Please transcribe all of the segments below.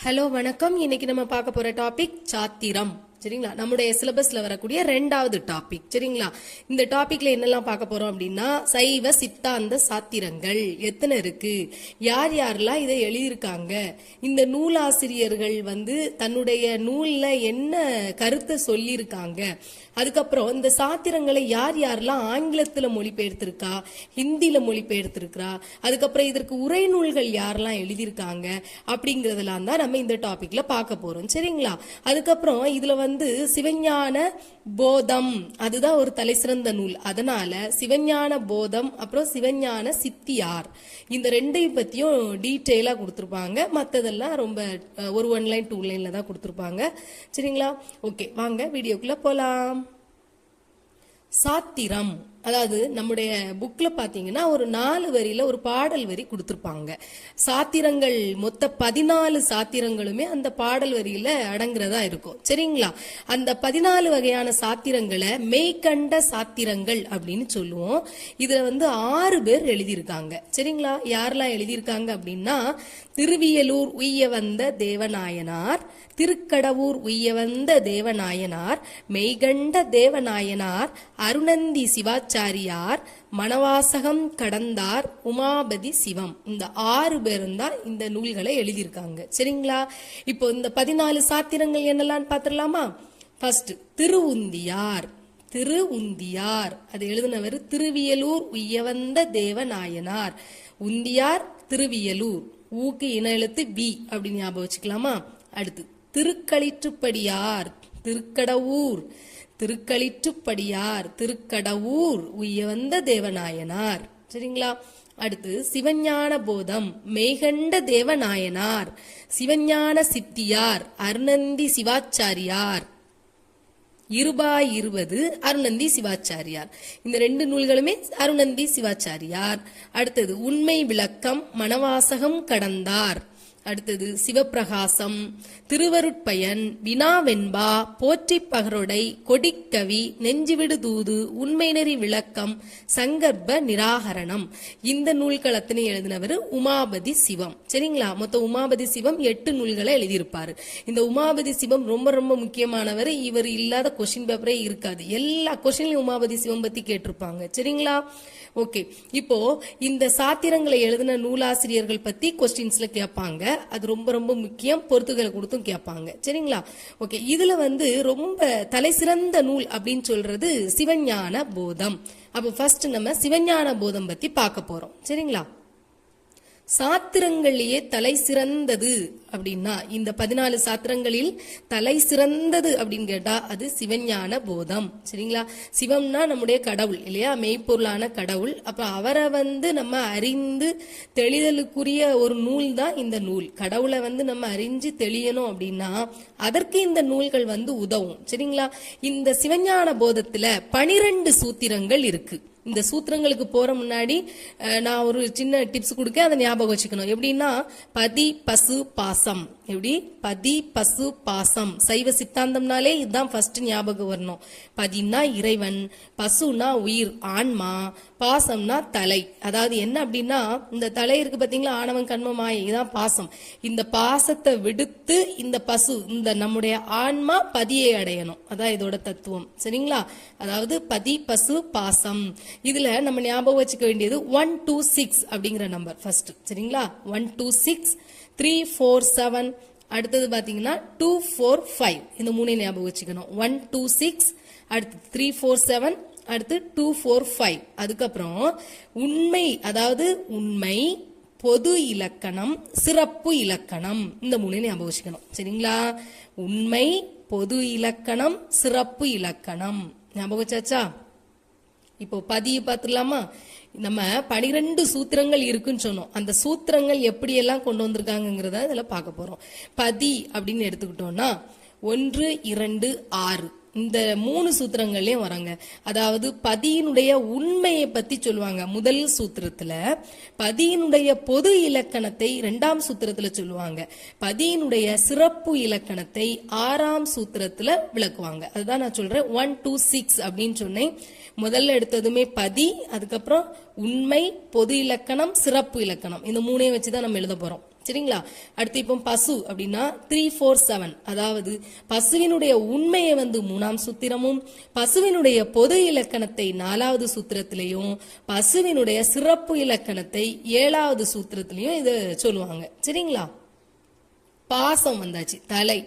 Hello வணக்கம். இன்னைக்கு நம்ம பார்க்க போற டாபிக் சாத்திரம். சரிங்களா? நம்முடைய சிலபஸ்ல வரக்கூடிய 2வது டாபிக். சரிங்களா? இந்த டாபிக்ல என்னெல்லாம் பார்க்க போறோம் அப்படின்னா, சைவ சித்தாந்த சாத்திரங்கள் எத்தனை இருக்கு, யார் யாரெல்லாம் இதை எழுதியிருக்காங்க, இந்த நூலாசிரியர்கள் தன்னுடைய நூல்ல என்ன கருத்தை சொல்லியிருக்காங்க, அதுக்கப்புறம் இந்த சாத்திரங்களை யார் யாரெல்லாம் ஆங்கிலத்துல மொழிபெயர்த்திருக்கா, ஹிந்தியில மொழிபெயர்த்திருக்கிறா, அதுக்கப்புறம் இதற்கு உரை நூல்கள் யாரெல்லாம் எழுதியிருக்காங்க அப்படிங்கறதெல்லாம் தான் நம்ம இந்த டாபிக்ல பார்க்க போறோம். சரிங்களா? அதுக்கப்புறம் இதுல சிவஞான போதம், அதுதான் ஒரு தலை சிறந்த நூல். அதனால சிவஞான போதம் அப்புறம் சிவஞான சித்தியார், இந்த ரெண்டையும் பத்தியும் டீட்டெயிலா கொடுத்திருப்பாங்க. மத்ததெல்லாம் ரொம்ப ஒரு 1 லைன் 2 லைன்ல தான் கொடுத்திருப்பாங்க. சரிங்களா? ஓகே, வாங்க வீடியோக்குள்ள போலாம். சாத்திரம், அதாவது நம்முடைய புக்ல பாத்தீங்கன்னா ஒரு 4 வரியில ஒரு பாடல் வரி கொடுத்திருப்பாங்க. சாத்திரங்கள் மொத்த 14 சாத்திரங்களுமே அந்த பாடல் வரியில அடங்குறதா இருக்கும். சரிங்களா? அந்த 14 வகையான சாத்திரங்களை மெய்கண்ட சாத்திரங்கள் அப்படின்னு சொல்லுவோம். இதுல 6 பேர் எழுதியிருக்காங்க. சரிங்களா? யாரெல்லாம் எழுதியிருக்காங்க அப்படின்னா, திருவியலூர் உய்ய வந்த தேவநாயனார், திருக்கடவூர் உய்ய வந்த தேவநாயனார், மெய்கண்ட தேவநாயனார், அருணந்தி சிவாச்சாரியார், மணவாசகம் கடந்தார், உமாபதி சிவம். இந்த 6 பேரும் தான் இந்த நூல்களை எழுதியிருக்காங்க. சரிங்களா? இப்போ இந்த 14 சாத்திரங்கள் என்னெல்லாம் பார்த்துடலாமா? ஃபர்ஸ்ட் திருவுந்தியார். திருவுந்தியார் அது எழுதினவர் திருவியலூர் உய்யவந்த தேவநாயனார். உந்தியார் திருவியலூர், ஊக்கு இன எழுத்து வி அப்படின்னு ஞாபகம் வச்சுக்கலாமா? அடுத்து திருக்களிற்றுப்படியார், திருக்கடவூர், திருக்களிற்றுப்படியார், திருக்கடவூர் உய்யவந்த தேவநாயனார். சரிங்களா? அடுத்து சிவஞான போதம், மெய்கண்ட தேவநாயனார், சிவஞான சித்தியார், அருணந்தி சிவாச்சாரியார், 20 அருணந்தி சிவாச்சாரியார். இந்த 2 நூல்களுமே அருணந்தி சிவாச்சாரியார். அடுத்தது உண்மை விளக்கம், மணவாசகம் கடந்தார். அடுத்தது சிவப்பிரகாசம், திருவருட்பயன், வினாவெண்பா, போற்றி பகரொடை, கொடிக்கவி, நெஞ்சுவிடு தூது, உண்மை நெறி விளக்கம், சங்கர்ப்ப நிராகரணம். இந்த நூல்களத்தினை எழுதினவர் உமாபதி சிவம். சரிங்களா? மொத்தம் உமாபதி சிவம் 8 நூல்களை எழுதியிருப்பாரு. இந்த உமாபதி சிவம் ரொம்ப ரொம்ப முக்கியமானவர். இவர் இல்லாத கொஸ்டின் பேப்பரே இருக்காது. எல்லா கொஸ்டின்லயும் உமாபதி சிவம் பத்தி கேட்டிருப்பாங்க. சரிங்களா? ஓகே, இப்போ இந்த சாத்திரங்களை எழுதின நூலாசிரியர்கள் பத்தி கொஸ்டின்ஸ்ல கேட்பாங்க. அது ரொம்ப ரொம்ப முக்கியம். பொறுத்துகளை கொடுத்தும் கேட்பாங்க. சரிங்களா? ஓகே, இதுல ரொம்ப தலை சிறந்த நூல் அப்படின்னு சொல்றது சிவஞான போதம். அப்ப ஃபர்ஸ்ட் நம்ம சிவஞான போதம் பத்தி பார்க்க போறோம். சரிங்களா? சாத்திரங்களிலேயே தலை சிறந்தது அப்படின்னா, இந்த 14 சாத்திரங்களில் தலை சிறந்தது அப்படின்னு கேட்டா அது சிவஞான போதம். சரிங்களா? சிவம்னா நம்முடைய கடவுள் இல்லையா? மெய்ப்பொருளான கடவுள். அப்ப அவரை நம்ம அறிந்து தெளிதலுக்குரிய ஒரு நூல் தான் இந்த நூல். கடவுளை நம்ம அறிஞ்சு தெளியணும் அப்படின்னா அதற்கு இந்த நூல்கள் உதவும். சரிங்களா? இந்த சிவஞான போதத்துல 12 சூத்திரங்கள் இருக்கு. இந்த சூத்திரங்களுக்கு போற முன்னாடி நான் ஒரு சின்ன டிப்ஸ் கொடுக்க, அதை ஞாபகம் வச்சுக்கணும். எப்படின்னா, பதி பசு பாசம். எப்படி? பதி பசு பாசம். சைவ சித்தாந்தம்னாலே இதுதான் ஃபர்ஸ்ட் ஞாபகம் வரணும். பதினா இறைவன், பசுனா உயிர் ஆன்மா, பாசம்னா தலை. அதாவது என்ன அப்படின்னா, இந்த தலை இருக்கு பாத்தீங்களா, ஆணவம் கண்மம் மாயை, இதுதான் பாசம். இந்த பாசத்தை விடுத்து இந்த பசு, இந்த நம்முடைய ஆன்மா பதியை அடையணும். அதான் இதோட தத்துவம். சரிங்களா? அதாவது பதி பசு பாசம். இதுல நம்ம ஞாபகம் வச்சுக்க வேண்டியது 1 2 6 அப்படிங்கிற நம்பர் ஃபர்ஸ்ட். சரிங்களா? 1 2 6 3 4 7, அடுத்தது பாத்தீங்கன்னா 2 4 5. இந்த 3 ஞாபகம் வச்சுக்கணும். 1 2 6, அடுத்து 3 4 7, அடுத்து 2 4 5. அதுக்கப்புறம் உண்மை, அதாவது உண்மை, பொது இலக்கணம், சிறப்பு இலக்கணம், இந்த 3 ஞாபகம் வச்சுக்கணும். சரிங்களா? உண்மை, பொது இலக்கணம், சிறப்பு இலக்கணம் ஞாபகம் வச்சாச்சா? இப்போ பதியை பார்த்துடலாமா? நம்ம 12 சூத்திரங்கள் இருக்குன்னு சொன்னோம். அந்த சூத்திரங்கள் எப்படி எல்லாம் கொண்டு வந்திருக்காங்கிறத இதுல பார்க்க போறோம். பதி அப்படின்னு எடுத்துக்கிட்டோம்னா 1 2 6 இந்த 3 சூத்திரங்கள்லயும் வராங்க. அதாவது பதியினுடைய உண்மையை பத்தி சொல்லுவாங்க முதல் சூத்திரத்துல, பதியினுடைய பொது இலக்கணத்தை 2ஆம் சூத்திரத்துல சொல்லுவாங்க, பதியினுடைய சிறப்பு இலக்கணத்தை 6ஆம் சூத்திரத்துல விளக்குவாங்க. அதுதான் நான் சொல்றேன் 1 2 6 அப்படின்னு சொன்னேன். முதல்ல எடுத்ததுமே பதி, அதுக்கப்புறம் உண்மை, பொது இலக்கணம், சிறப்பு இலக்கணம், இந்த 3ஐயும் வச்சுதான் நம்ம எழுத போறோம். சரிங்களா. அடுத்து இப்போ பசு அப்படின்னா 347, அதாவது பசுவினுடைய உண்மையை வந்து 3ஆம் சூத்திரமும், பசுவினுடைய பொது இலக்கணத்தை 4வது சூத்திரத்திலையும், பசுவினுடைய சிறப்பு இலக்கணத்தை 7வது சூத்திரத்திலையும் இதை சொல்லுவாங்க. சரிங்களா. பாசம் வந்தாச்சு, தலை,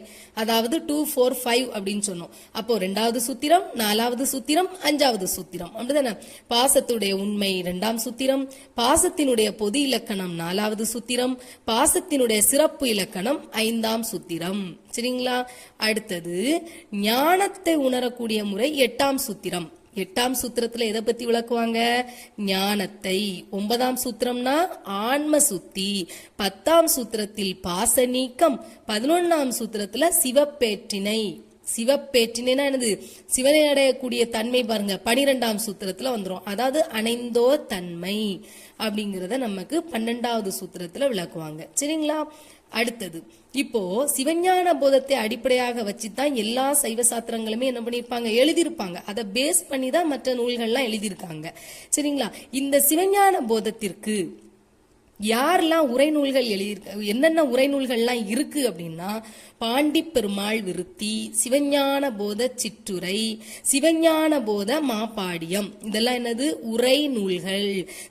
அதாவது 245 அப்படின்னு சொன்னோம். அப்போ 2வது சூத்திரம், 4வது சூத்திரம், 5வது சூத்திரம், அப்படிதானே. பாசத்துடைய உண்மை 2ஆம் சூத்திரம், பாசத்தினுடைய பொது இலக்கணம் 4வது சூத்திரம், பாசத்தினுடைய சிறப்பு இலக்கணம் 5ஆம் சூத்திரம். சரிங்களா. அடுத்தது ஞானத்தை உணரக்கூடிய முறை 8ஆம் சூத்திரம். 8ஆம் சூத்திரத்துல எதை பத்தி விளக்குவாங்க? ஞானத்தை. 9ஆம் சூத்திரம்னா ஆன்ம சுத்தி, 10ஆம் சூத்திரத்தில் பாச நீக்கம், 11ஆம் சூத்திரத்துல சிவப்பேற்றினை. சிவப்பேற்றினா என்னது? சிவனை அடையக்கூடிய தன்மை பாருங்க 12ஆம் சூத்திரத்துல வந்துரும். அதாவது அணைந்தோ தன்மை அப்படிங்கறத நமக்கு 12வது சூத்திரத்துல விளக்குவாங்க. சரிங்களா. அடுத்தது இப்போ சிவஞான போதத்தை அடிப்படையாக வச்சுதான் எல்லா சைவ சாத்திரங்களுமே என்ன பண்ணிருப்பாங்க, எழுதியிருப்பாங்க. அதை பேஸ் பண்ணி தான் மற்ற நூல்கள்லாம் எழுதியிருக்காங்க. சரிங்களா. இந்த சிவஞான போதத்திற்கு யாரெல்லாம் உரைநூல்கள் எழுதியிருக்க, என்னென்ன உரைநூல்கள்லாம் இருக்கு அப்படின்னா, பாண்டி பெருமாள் விருத்தி, சிவஞான போத சிற்றுரை, சிவஞான போத மாபாடியம், இதெல்லாம் என்னது? உரை நூல்கள்.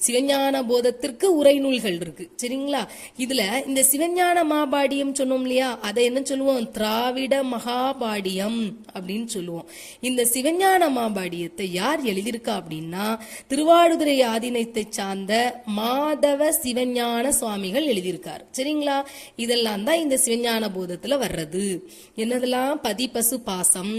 சிவஞான போதத்திற்கு உரை நூல்கள் இருக்கு. சரிங்களா. இதுல இந்த சிவஞான மாபாடியம் சொன்னோம் இல்லையா, அதை என்ன சொல்லுவோம்? திராவிட மகாபாடியம் அப்படின்னு சொல்லுவோம். இந்த சிவஞான மாபாடியத்தை யார் எழுதியிருக்கா அப்படின்னா, திருவாடுதுறை ஆதீனத்தை சார்ந்த மாதவ சிவஞான சுவாமிகள் எழுதியிருக்கார். சரிங்களா. இதெல்லாம் தான் இந்த சிவஞான போதத்துல வர்றது. என்னதெல்லாம்? பதி பசு பாசம்,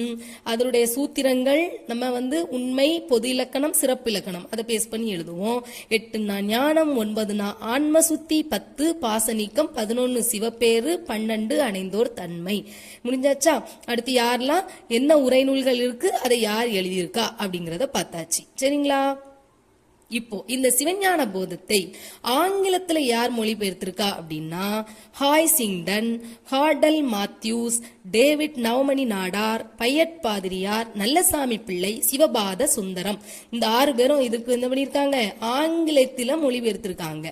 அதனுடைய சூத்திரங்கள் நம்ம வந்து உண்மை, பொது இலக்கணம், சிறப்பு இலக்கணம், அதை பேஸ் பண்ணி எழுதுவோம். 8 ஞானம், 9 ஆன்ம சுத்தி, 10 பாச நீக்கம், 11 சிவப்பேறு, 12 அணைந்தோர் தன்மை. முடிஞ்சாச்சா. அடுத்து யாரெல்லாம் என்ன உரைநூல்கள் இருக்கு, அதை யார் எழுதியிருக்கா அப்படிங்கறத பார்த்தாச்சு. சரிங்களா. இப்போ இந்த சிவஞான போதத்தை ஆங்கிலத்துல யார் மொழிபெயர்த்திருக்கா அப்படின்னா, ஹாய்சிங்டன், ஹார்டல் மாத்யூஸ், டேவிட் நவமணி நாடார், பையட் பாதிரியார், நல்லசாமி பிள்ளை, சிவபாத சுந்தரம், இந்த 6 பேரும் இதுக்கு என்ன பண்ணிருக்காங்க? ஆங்கிலத்தில மொழிபெயர்த்திருக்காங்க.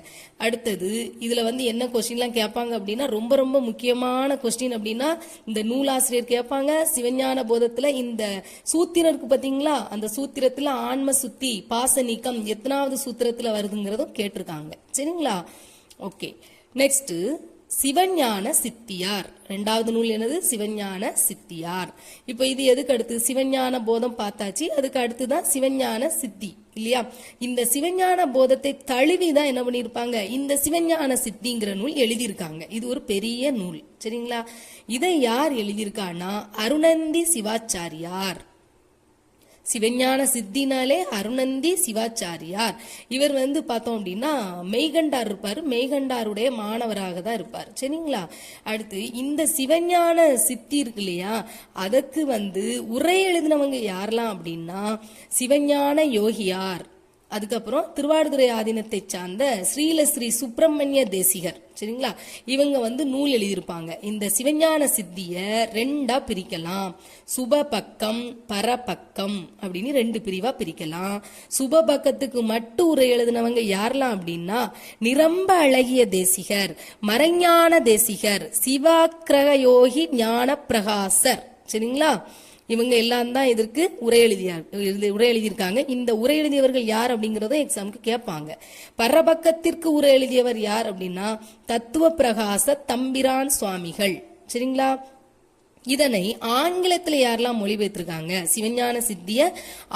அடுத்தது இதுல வந்து என்ன கொஸ்டின்லாம் கேட்பாங்க அப்படின்னா, ரொம்ப ரொம்ப முக்கியமான கொஸ்டின் அப்படின்னா, இந்த நூலாசிரியர் கேட்பாங்க, சிவஞான போதத்துல இந்த சூத்திரம் இருக்கு பாத்தீங்களா, அந்த சூத்திரத்துல ஆன்ம சுத்தி, பாச நீக்கம் எத்தனாவது சூத்திரத்துல வருதுங்கிறதும் கேட்டிருக்காங்க. சரிங்களா. ஓகே. நெக்ஸ்ட் சிவஞான சித்தியார். 2வது நூல் என்னது? சிவஞான சித்தியார். இப்ப இது எதுக்கு அடுத்து? சிவஞான போதம் பார்த்தாச்சு, அதுக்கு அடுத்துதான் சிவஞான சித்தி இல்லையா. இந்த சிவஞான போதத்தை தழுவிதான் என்ன பண்ணிருப்பாங்க, இந்த சிவஞான சித்திங்கிற நூல் எழுதியிருக்காங்க. இது ஒரு பெரிய நூல். சரிங்களா. இதை யார் எழுதியிருக்கான்னா, அருணந்தி சிவாச்சாரியார். சிவஞான சித்தினாலே அருணந்தி சிவாச்சாரியார். இவர் வந்து பார்த்தோம் அப்படின்னா மெய்கண்டார் இருப்பாரு, மெய்கண்டாருடைய மாணவராக தான் இருப்பார். சரிங்களா. அடுத்து இந்த சிவஞான சித்தி இருக்கு இல்லையா, அதற்கு வந்து உரை எழுதினவங்க யாரெல்லாம் அப்படின்னா, சிவஞான யோகியார், அதுக்கப்புறம் திருவாடுதுறை ஆதீனத்தை சார்ந்த ஸ்ரீலஸ்ரீ சுப்பிரமணிய தேசிகர். சரிங்களா. இவங்க வந்து நூல் எழுதியிருப்பாங்க. இந்த சிவஞான சித்திய 2ஆ பிரிக்கலாம். சுபபக்கம், பரபக்கம் அப்படின்னு 2 பிரிவா பிரிக்கலாம். சுபபக்கத்துக்கு மட்டும் உரை எழுதினவங்க யாரெல்லாம் அப்படின்னா, நிரம்ப அழகிய தேசிகர், மறைஞான தேசிகர், சிவாக்கிரக யோகி ஞான பிரகாசர். சரிங்களா. இவங்க எல்லாம் தான் இதற்கு உரை எழுதியிருக்காங்க. இந்த உரை எழுதியவர்கள் யார் அப்படிங்கறத எக்ஸாமுக்கு கேட்பாங்க. பரபக்கத்திற்கு உரை எழுதியவர் யார் அப்படின்னா, தத்துவ பிரகாச தம்பிரான் சுவாமிகள். சரிங்களா. இதனை ஆங்கிலத்துல யாரெல்லாம் மொழிபெயர்த்திருக்காங்க, சிவஞான சித்திய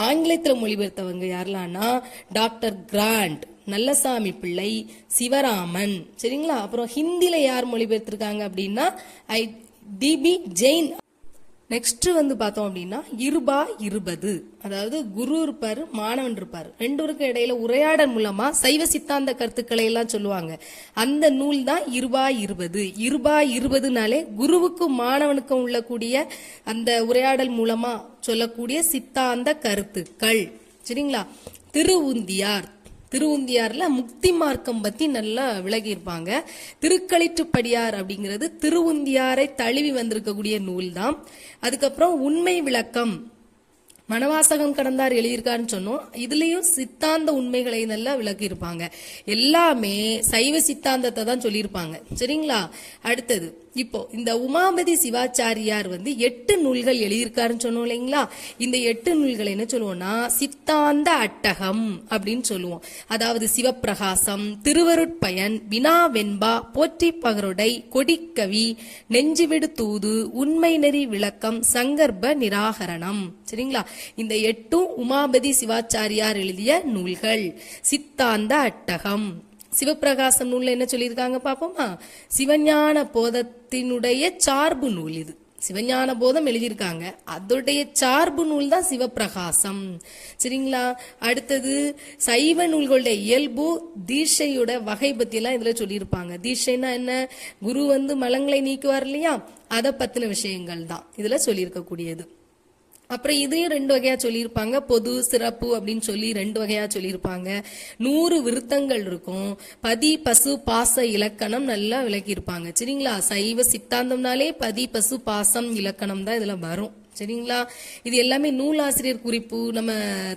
ஆங்கிலத்துல மொழிபெயர்த்தவங்க யாரெல்லாம்னா, டாக்டர் கிராண்ட், நல்லசாமி பிள்ளை, சிவராமன். சரிங்களா. அப்புறம் ஹிந்தில யார் மொழிபெயர்த்திருக்காங்க அப்படின்னா, டிபி ஜெயின். நெக்ஸ்ட் வந்து பார்த்தோம் அப்படின்னா 20 அதாவது குரு இருப்பாரு, மாணவன் இருப்பாரு, 2 பேருக்கு இடையில உரையாடல் மூலமா சைவ சித்தாந்த கருத்துக்களை எல்லாம் சொல்லுவாங்க. அந்த நூல் தான் 20 குருவுக்கும் மாணவனுக்கும் உள்ளக்கூடிய அந்த உரையாடல் மூலமா சொல்லக்கூடிய சித்தாந்த கருத்துக்கள். சரிங்களா. திருவுந்தியார்ல முக்தி மார்க்கம் பத்தி நல்லா விளக்கி இருப்பாங்க. திருக்களிற்றுப்படியார் அப்படிங்கிறது திருவுந்தியாரை தழுவி வந்திருக்கக்கூடிய நூல் தான். அதுக்கப்புறம் உண்மை விளக்கம், மணவாசகம் கடந்தார் எழுதியிருக்காருன்னு சொன்னோம். இதுலயும் சித்தாந்த உண்மைகளை நல்லா விளக்கி இருப்பாங்க. எல்லாமே சைவ சித்தாந்தத்தை தான் சொல்லியிருப்பாங்க. சரிங்களா? அடுத்தது இப்போ இந்த உமாபதி சிவாச்சாரியார் 8 நூல்கள் எழுதியிருக்காருன்னு சொன்னோம் இல்லைங்களா? இந்த 8 நூல்கள் என்ன சொல்லுவோம்னா சித்தாந்த அட்டகம் அப்படின்னு சொல்லுவோம். அதாவது சிவப்பிரகாசம், திருவருட்பயன், வினா வெண்பா, போற்றி பகருடை, கொடிக்கவி, நெஞ்சுவிடு தூது, உண்மை நெறி விளக்கம், சங்கர்ப்ப நிராகரணம். சரிங்களா? இந்த 8ம் உமாபதி சிவாச்சாரியார் எழுதிய நூல்கள். சித்தாந்த அட்டகம். சிவப்பிரகாசம் நூல்ல என்ன சொல்லியிருக்காங்க பாப்போமா? சிவஞான போதத்தினுடைய சார்பு நூல் இது. சிவஞான போதம் எழுதியிருக்காங்க, அதோடைய சார்பு நூல் தான் சிவப்பிரகாசம். சரிங்களா? அடுத்தது சைவ நூல்களுடைய இயல்பு, தீட்சையோட வகை பத்தி எல்லாம் இதுல சொல்லியிருப்பாங்க. தீட்சைன்னா என்ன? குரு மலங்களை நீக்குவார் இல்லையா? அதை பத்தின விஷயங்கள் தான் இதுல சொல்லியிருக்கக்கூடியது. அப்புறம் இதையும் 2 வகையா சொல்லியிருப்பாங்க. பொது, சிறப்பு அப்படின்னு சொல்லி 2 வகையா சொல்லியிருப்பாங்க. 100 விருத்தங்கள் இருக்கும். பதி, பசு, பாச இலக்கணம் நல்லா விளக்கியிருப்பாங்க. சரிங்களா? சைவ சித்தாந்தம்னாலே பதி, பசு, பாசம், இலக்கணம் தான் இதுல வரும். சரிங்களா? இது எல்லாமே நூலாசிரியர் குறிப்பு. நம்ம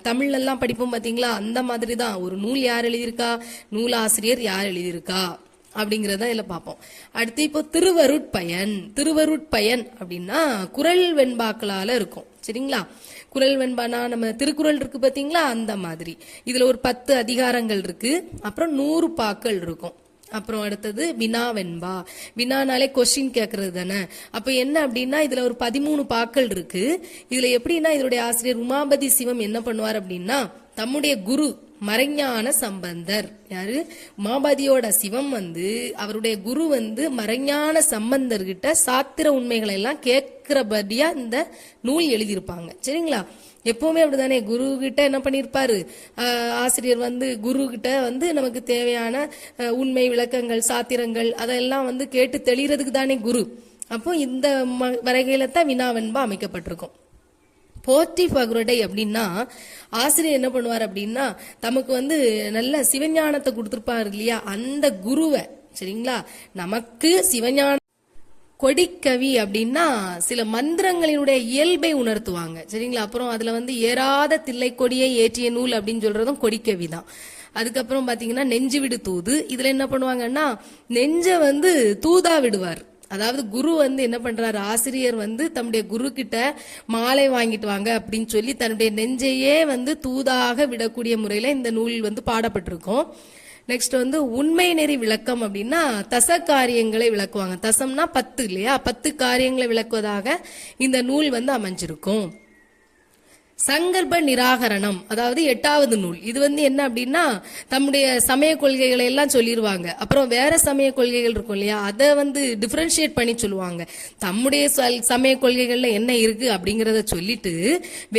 தமிழ்ல எல்லாம் படிப்போம் பாத்தீங்களா? அந்த மாதிரி தான். ஒரு நூல் யார் எழுதியிருக்கா, நூலாசிரியர் யார் எழுதியிருக்கா அப்படிங்கறத இதுல பார்ப்போம். அடுத்து இப்போ திருவருட்பயன். திருவருட்பயன் அப்படின்னா குறள் வெண்பாக்களால இருக்கும். சரிங்களா? குறள் வெண்பானா நம்ம திருக்குறள் இருக்கு பாத்தீங்களா? அந்த மாதிரி இதுல ஒரு 10 அதிகாரங்கள் இருக்கு. அப்புறம் 100 பாக்கள் இருக்கும். அப்புறம் அடுத்தது வினா வெண்பா. வினானாலே கொஸ்டின் கேட்கறது தானே. அப்ப என்ன அப்படின்னா இதுல ஒரு 13 பாக்கள் இருக்கு. இதுல எப்படின்னா இதோடைய ஆசிரியர் உமாபதி சிவம் என்ன பண்ணுவார் அப்படின்னா தம்முடைய குரு மறைஞான சம்பந்தர், யாரு? உமாபதியோட சிவம் அவருடைய குரு மறைஞான சம்பந்தர்கிட்ட சாத்திர உண்மைகளை எல்லாம் கேட்கிறபடியா இந்த நூல் எழுதியிருப்பாங்க. சரிங்களா? எப்பவுமே அப்படிதானே, குரு கிட்ட என்ன பண்ணிருப்பாரு ஆசிரியர் குரு கிட்ட நமக்கு தேவையான உண்மை விளக்கங்கள், சாத்திரங்கள் அதெல்லாம் கேட்டு தெளிறதுக்கு தானே குரு. அப்போ இந்த வரைகையில தான் வினாவென்பா அமைக்கப்பட்டிருக்கும். போற்றி பகருடை அப்படின்னா ஆசிரியர் என்ன பண்ணுவார் அப்படின்னா தமக்கு நல்ல சிவஞானத்தை கொடுத்திருப்பாரு இல்லையா, அந்த குருவை. சரிங்களா? நமக்கு சிவஞான. கொடிக்கவி அப்படின்னா சில மந்திரங்களினுடைய இயல்பை உணர்த்துவாங்க. சரிங்களா? அப்புறம் அதுல ஏறாத தில்லை கொடியை ஏற்றிய நூல் அப்படின்னு சொல்றதும் கொடிக்கவி தான். அதுக்கப்புறம் பாத்தீங்கன்னா நெஞ்சுவிடு தூது. இதுல என்ன பண்ணுவாங்கன்னா நெஞ்ச தூதா விடுவார். அதாவது குரு என்ன பண்றாரு, ஆசிரியர் தம்முடைய குரு கிட்ட மாலை வாங்கிட்டு வாங்க அப்படின்னு சொல்லி தன்னுடைய நெஞ்சையே தூதாக விடக்கூடிய முறையில இந்த நூல் பாடப்பட்டிருக்கும். நெக்ஸ்ட் உண்மை நெறி விளக்கம் அப்படின்னா தச காரியங்களை விளக்குவாங்க. தசம்னா 10 இல்லையா? 10 காரியங்களை விளக்குவதாக இந்த நூல் அமைஞ்சிருக்கும். சங்கல்ப நிராகரணம், அதாவது 8வது நூல். இது என்ன அப்படின்னா தம்முடைய சமய கொள்கைகளை எல்லாம் சொல்லிடுவாங்க. அப்புறம் வேற சமய கொள்கைகள் இருக்கும் இல்லையா, அதை டிஃபரன்ஷியேட் பண்ணி சொல்லுவாங்க. தம்முடைய சமய கொள்கைகள்ல என்ன இருக்கு அப்படிங்கறத சொல்லிட்டு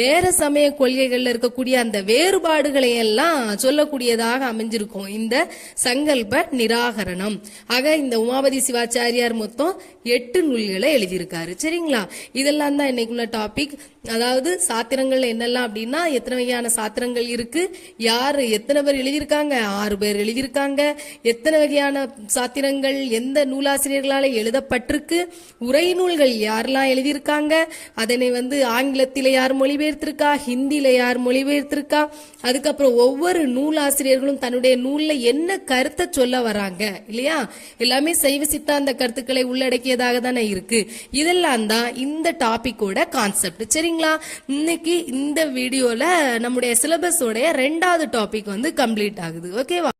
வேற சமய கொள்கைகள்ல இருக்கக்கூடிய அந்த வேறுபாடுகளை எல்லாம் சொல்லக்கூடியதாக அமைஞ்சிருக்கும் இந்த சங்கல்ப நிராகரணம். ஆக இந்த உமாபதி சிவாச்சாரியார் மொத்தம் 8 நூல்களை எழுதியிருக்காரு. சரிங்களா? இதெல்லாம் தான் இன்னைக்குள்ள டாபிக். அதாவது சாத்திரங்கள் என்னெல்லாம் அப்படின்னா எத்தனை வகையான சாத்திரங்கள் இருக்கு, யாரு எத்தனை பேர் எழுதியிருக்காங்க, 6 பேர் எழுதியிருக்காங்க. எத்தனை வகையான சாத்திரங்கள் எந்த நூலாசிரியர்களால எழுதப்பட்டிருக்கு, உரை நூல்கள் யாரெல்லாம் எழுதியிருக்காங்க, அதனை ஆங்கிலத்தில யார் மொழிபெயர்த்திருக்கா, ஹிந்தியில யார் மொழிபெயர்த்திருக்கா, அதுக்கப்புறம் ஒவ்வொரு நூலாசிரியர்களும் தன்னுடைய நூல்ல என்ன கருத்தை சொல்ல வராங்க இல்லையா, எல்லாமே சைவ சித்தாந்த கருத்துக்களை உள்ளடக்கியதாக தானே இருக்கு. இதெல்லாம் தான் இந்த டாபிக்கோட கான்செப்ட். சரிங்களா? இன்னைக்கு இந்த வீடியோல நம்முடைய சிலபஸோட 2வது டாபிக் கம்ப்ளீட் ஆகுது. ஓகேவா?